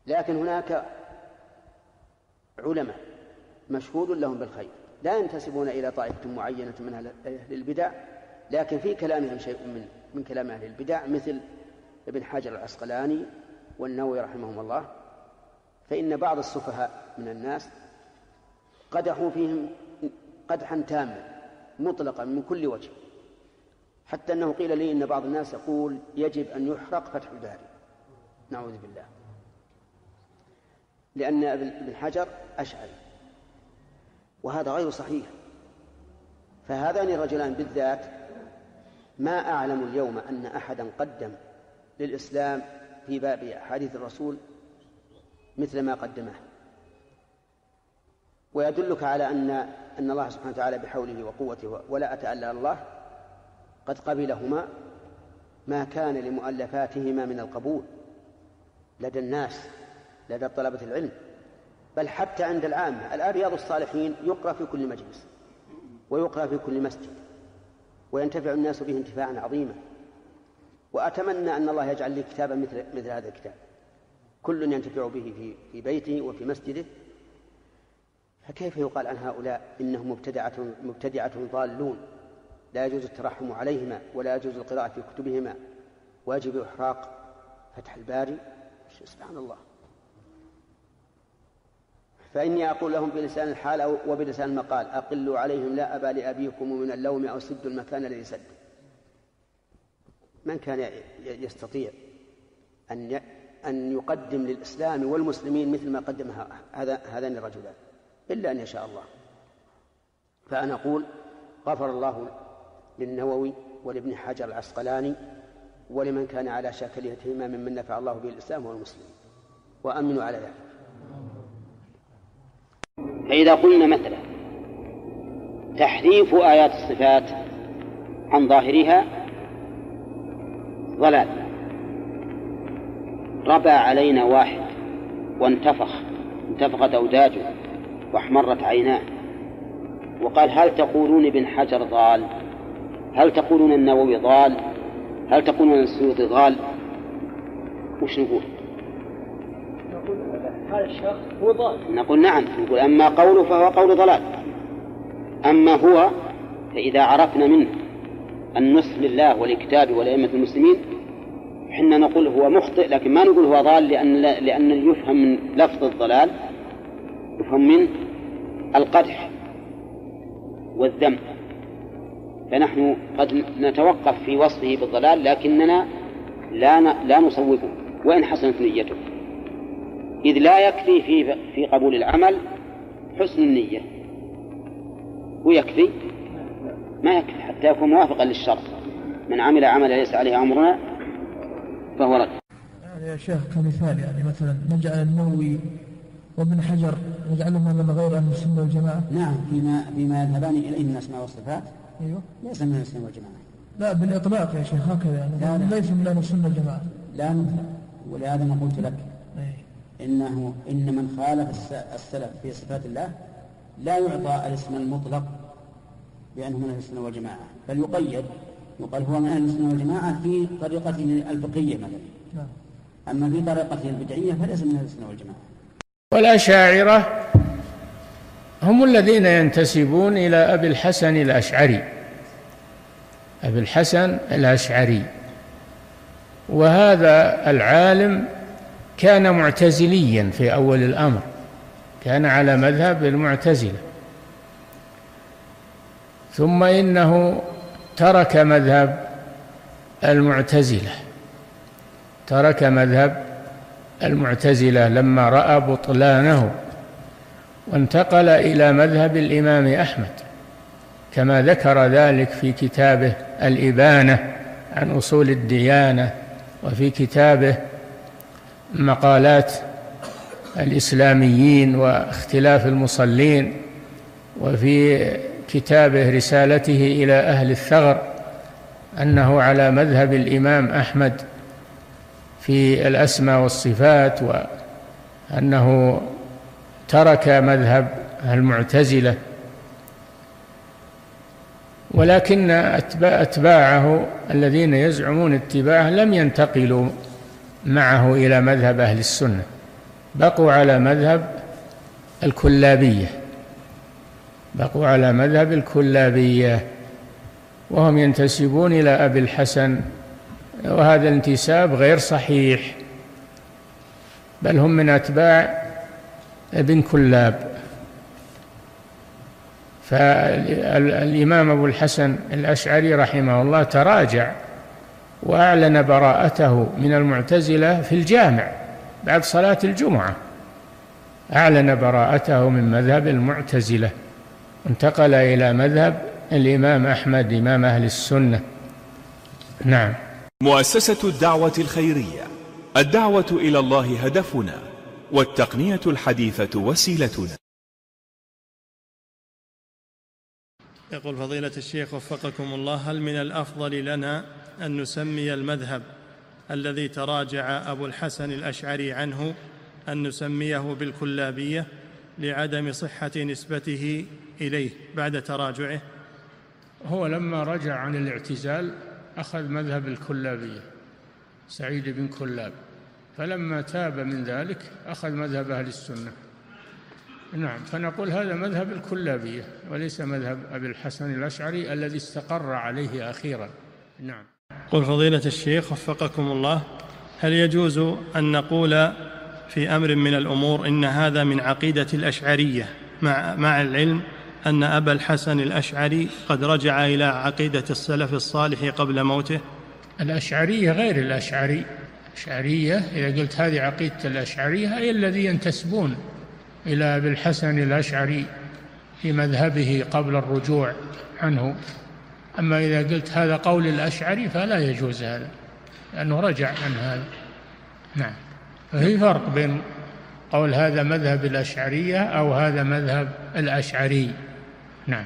لكن هناك علماء مشهود لهم بالخير لا ينتسبون إلى طائفة معينة من أهل البدع، لكن في كلامهم شيء من كلام أهل البدع، مثل ابن حجر العسقلاني والنووي رحمهم الله. فإن بعض السفهاء من الناس قدحوا فيهم قدحا تاما مطلقا من كل وجه، حتى أنه قيل لي إن بعض الناس يقول يجب أن يحرق فتح الباري، نعوذ بالله، لأن ابن حجر أشعري، وهذا غير صحيح. فهذان الرجلان بالذات ما أعلم اليوم أن أحدا قدم للإسلام في باب أحاديث الرسول مثل ما قدمه. ويدلك على أن الله سبحانه وتعالى بحوله وقوته ولا أتألى الله قد قبلهما ما كان لمؤلفاتهما من القبول لدى الناس، لدى طلبة العلم، بل حتى عند العامة. الآن رياض الصالحين يقرأ في كل مجلس ويقرأ في كل مسجد وينتفع الناس به انتفاعا عظيما. وأتمنى أن الله يجعل لي كتابا مثل هذا الكتاب كل ينتفع به في بيته وفي مسجده. فكيف يقال عن هؤلاء إنهم مبتدعة ضالون لا يجوز الترحم عليهما ولا يجوز القراءة في كتبهما ويجب إحراق فتح الباري؟ سبحان الله. فإني أقول لهم بلسان الحال وبلسان المقال: أقلوا عليهم لا أبا لأبيكم من اللوم أو سدوا المكان الذي سد. من كان يستطيع أن يقدم للإسلام والمسلمين مثل ما قدم هذان الرجلان إلا أن يشاء الله. فأنا أقول غفر الله للنووي ولابن حجر العسقلاني ولمن كان على شاكلتهما ممن نفع الله به الإسلام والمسلمين، وأمنوا على ذلك. فإذا قلنا مثلا تحريف آيات الصفات عن ظاهرها ضلال، ربى علينا واحد وانتفخت أوداجه واحمرت عيناه وقال: هل تقولون ابن حجر ضال؟ هل تقولون النووي ضال؟ هل تقولون السيوطي ضال؟ وش نقول؟ هذا الشخص هو ضال. نقول نعم، نقول أما قوله فهو قول ضلال، أما هو فإذا عرفنا منه النصح لله ولكتابه ولأئمة المسلمين حنا نقول هو مخطئ، لكن ما نقول هو ضال، لأن يفهم من لفظ الضلال يفهم منه القدح والذم، فنحن قد نتوقف في وصفه بالضلال لكننا لا نصوبه وإن حسنت نيته، إذ لا يكفي في قبول العمل حسن النية، ويكفي ما يكفي حتى يكون موافقا للشرع. من عمل عملا ليس عليه أمرنا فهو رد. يعني يا شيخ كمثال، يعني مثلا نجعل النووي وابن حجر نجعلهم من غير أهل السنة والجماعة؟ نعم، فيما يذهبان إليه من الأسماء والصفات. أيوه، ليس من السنة والجماعة. لا بالإطلاق يا شيخ، هكذا يعني ليس من أهل السنة والجماعة. لا نطلق، ولهذا ما قلت لك إن من خالف السلف في صفات الله لا يعطى الاسم المطلق بأنه من أهل السنة والجماعة، بل يقال هو من أهل السنة والجماعة في طريقته الفقهية مثلا، أما في طريقته البدعية فليس من أهل السنة والجماعة. والأشاعرة هم الذين ينتسبون إلى أبي الحسن الأشعري، أبي الحسن الأشعري، وهذا العالم كان معتزليا في أول الأمر، كان على مذهب المعتزلة، ثم إنه ترك مذهب المعتزلة لما رأى بطلانه، وانتقل إلى مذهب الإمام أحمد كما ذكر ذلك في كتابه الإبانة عن أصول الديانة، وفي كتابه مقالات الإسلاميين واختلاف المصلين، وفي كتابه رسالته إلى أهل الثغر أنه على مذهب الإمام أحمد في الأسماء والصفات، وأنه ترك مذهب المعتزلة. ولكن أتباعه الذين يزعمون اتباعه لم ينتقلوا معه إلى مذهب أهل السنة، بقوا على مذهب الكلابية، بقوا على مذهب الكلابية، وهم ينتسبون إلى أبي الحسن، وهذا الانتساب غير صحيح، بل هم من أتباع ابن كلاب. فالإمام أبو الحسن الأشعري رحمه الله تراجع وأعلن براءته من المعتزلة في الجامع بعد صلاة الجمعة، أعلن براءته من مذهب المعتزلة، انتقل إلى مذهب الإمام أحمد إمام أهل السنة. نعم. مؤسسة الدعوة الخيرية، الدعوة إلى الله هدفنا، والتقنية الحديثة وسيلتنا. يقول فضيلة الشيخ وفقكم الله: هل من الأفضل لنا أن نسمي المذهب الذي تراجع أبو الحسن الأشعري عنه أن نسميه بالكلابية لعدم صحة نسبته إليه بعد تراجعه؟ هو لما رجع عن الاعتزال أخذ مذهب الكلابية، سعيد بن كلاب، فلما تاب من ذلك أخذ مذهب أهل السنة. نعم، فنقول هذا مذهب الكلابية وليس مذهب أبي الحسن الأشعري الذي استقر عليه أخيرا. نعم. قل فضيلة الشيخ وفقكم الله: هل يجوز أن نقول في أمر من الأمور إن هذا من عقيدة الأشعرية مع العلم أن أبا الحسن الأشعري قد رجع إلى عقيدة السلف الصالح قبل موته؟ الأشعرية غير الأشعري. الأشعرية إذا قلت هذه عقيدة الأشعرية أي الذي ينتسبون إلى أبي الحسن الأشعري في مذهبه قبل الرجوع عنه. أما إذا قلت هذا قول الأشعري فلا يجوز هذا، لأنه رجع عن هذا. نعم. ففي فرق بين قول هذا مذهب الأشعرية أو هذا مذهب الأشعري. نعم.